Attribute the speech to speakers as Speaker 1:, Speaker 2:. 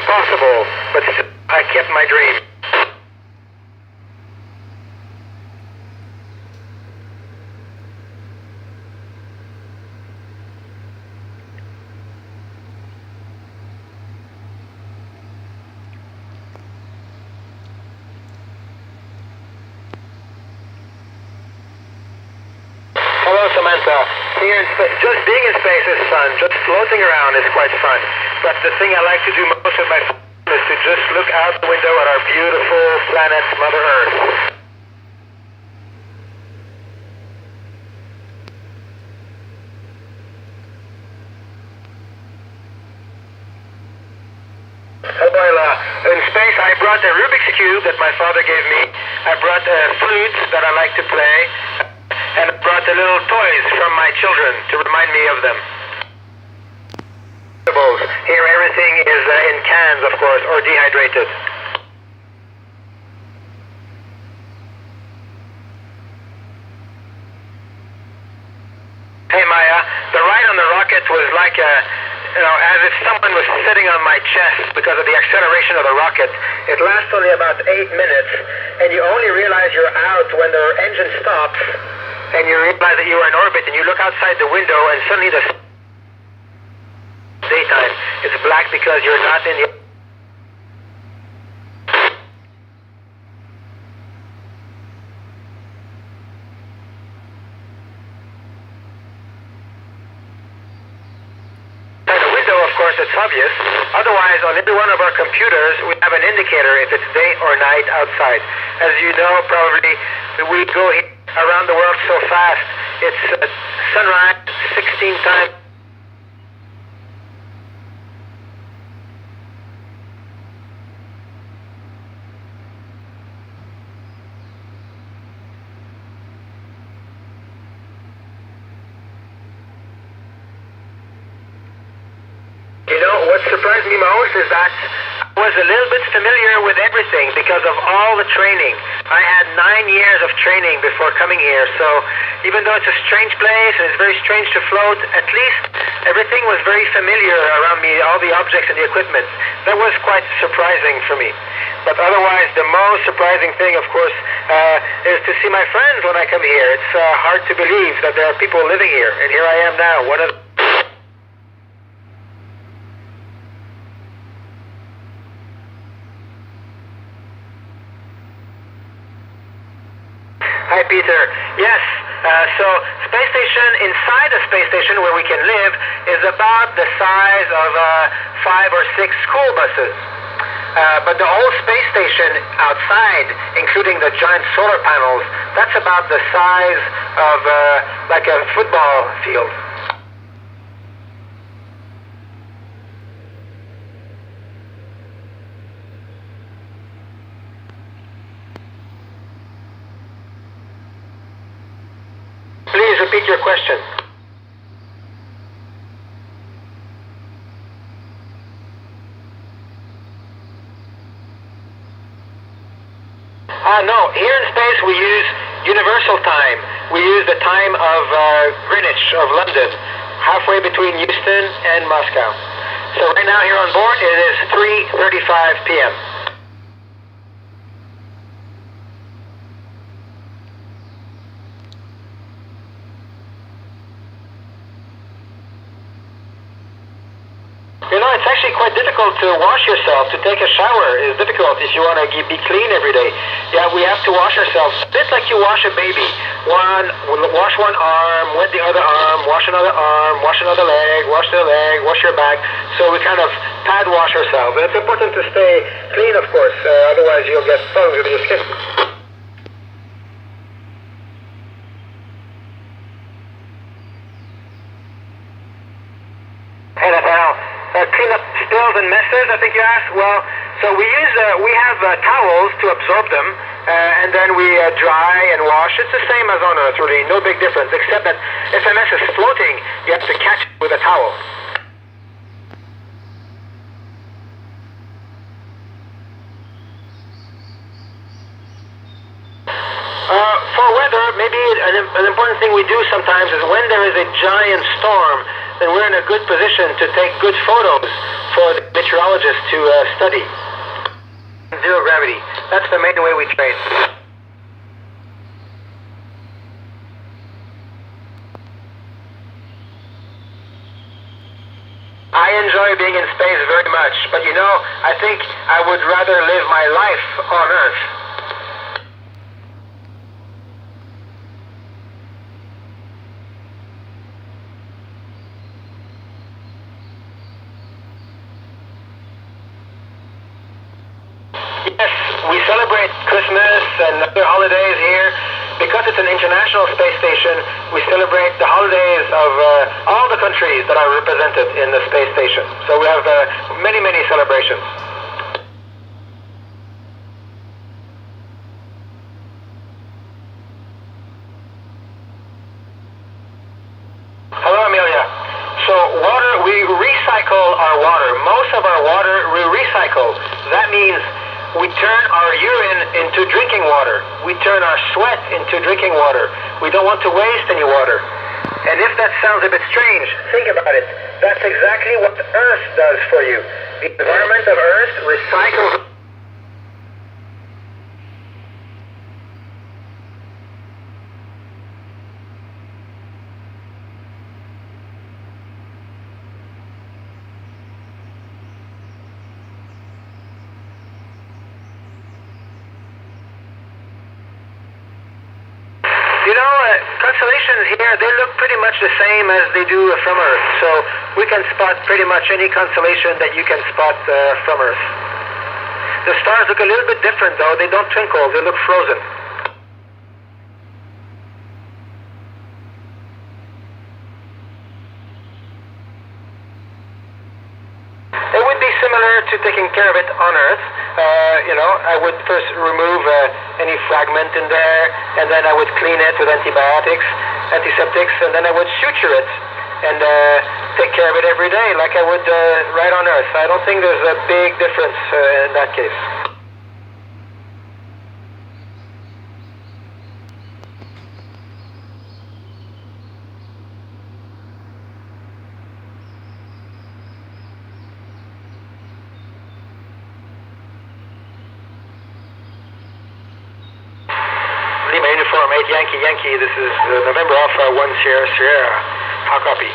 Speaker 1: possible, but I kept my dream. Hello, Samantha. Here in just being in space is fun. Just floating around is quite fun. But the thing I like to do most with my phone is to just look out the window at our beautiful planet, Mother Earth. Hello, in space I brought a Rubik's Cube that my father gave me. I brought a flute that I like to play. And I brought the little toys from my children to remind me of them. Here everything is in cans, of course, or dehydrated. Hey Maya, the ride on the rocket was like as if someone was sitting on my chest because of the acceleration of the rocket. It lasts only about 8 minutes, and you only realize you're out when the engine stops. And you realize that you are in orbit, and you look outside the window, and suddenly the daytime is black because you're not in the... By the window, of course, it's obvious. Otherwise, on every one of our computers, we have an indicator if it's day or night outside. As you know, probably, we go here around the world so fast. It's sunrise 16 times. You know, what surprised me most is that I was a little bit familiar with everything because of all the training. I had 9 years of training before coming here, so even though it's a strange place and it's very strange to float, at least everything was very familiar around me, all the objects and the equipment. That was quite surprising for me. But otherwise, the most surprising thing, of course, is to see my friends when I come here. It's hard to believe that there are people living here, and here I am now, one of Hi, Peter. Yes, so space station, inside a space station where we can live is about the size of 5 or 6 school buses. But the whole space station outside, including the giant solar panels, that's about the size of like a football field. Please repeat your question. No, here in space we use universal time. We use the time of Greenwich, of London, halfway between Houston and Moscow. So right now here on board it is 3:35 p.m. You know, it's actually quite difficult to wash yourself. To take a shower is difficult if you want to be clean every day. Yeah, we have to wash ourselves. A bit like you wash a baby. Wash one arm, wet the other arm, wash another arm, wash another leg, wash the leg, wash your back. So we kind of pad wash ourselves. And it's important to stay clean, of course. Otherwise you'll get bugs with your skin. Hey, Nathaniel. Clean up spills and messes, I think you asked. Well, so we have towels to absorb them, and then we dry and wash. It's the same as on Earth, really, no big difference, except that if a mess is floating, you have to catch it with a towel. For weather, maybe an important thing we do sometimes is when there is a giant storm, then we're in a good position to take good photos for the meteorologists to study. Zero gravity. That's the main way we train. I enjoy being in space very much, but you know, I think I would rather live my life on Earth. Yes, we celebrate Christmas and other holidays here. Because it's an international space station, we celebrate the holidays of all the countries that are represented in the space station. So we have many, many celebrations. Hello, Amelia. So water, we recycle our water. Most of our water we recycle. That means we turn our urine into drinking water. We turn our sweat into drinking water. We don't want to waste any water. And if that sounds a bit strange, think about it. That's exactly what Earth does for you. The environment of Earth recycles. You know, constellations here, they look pretty much the same as they do from Earth. So we can spot pretty much any constellation that you can spot from Earth. The stars look a little bit different though. They don't twinkle, they look frozen. It would be similar to taking care of it on Earth. You know, I would first remove any fragment in there, and then I would clean it with antibiotics, antiseptics, and then I would suture it and take care of it every day like I would right on Earth. I don't think there's a big difference in that case. Lima Uniform 8 Yankee Yankee, this is November Alpha 1 Sierra Sierra. How copy?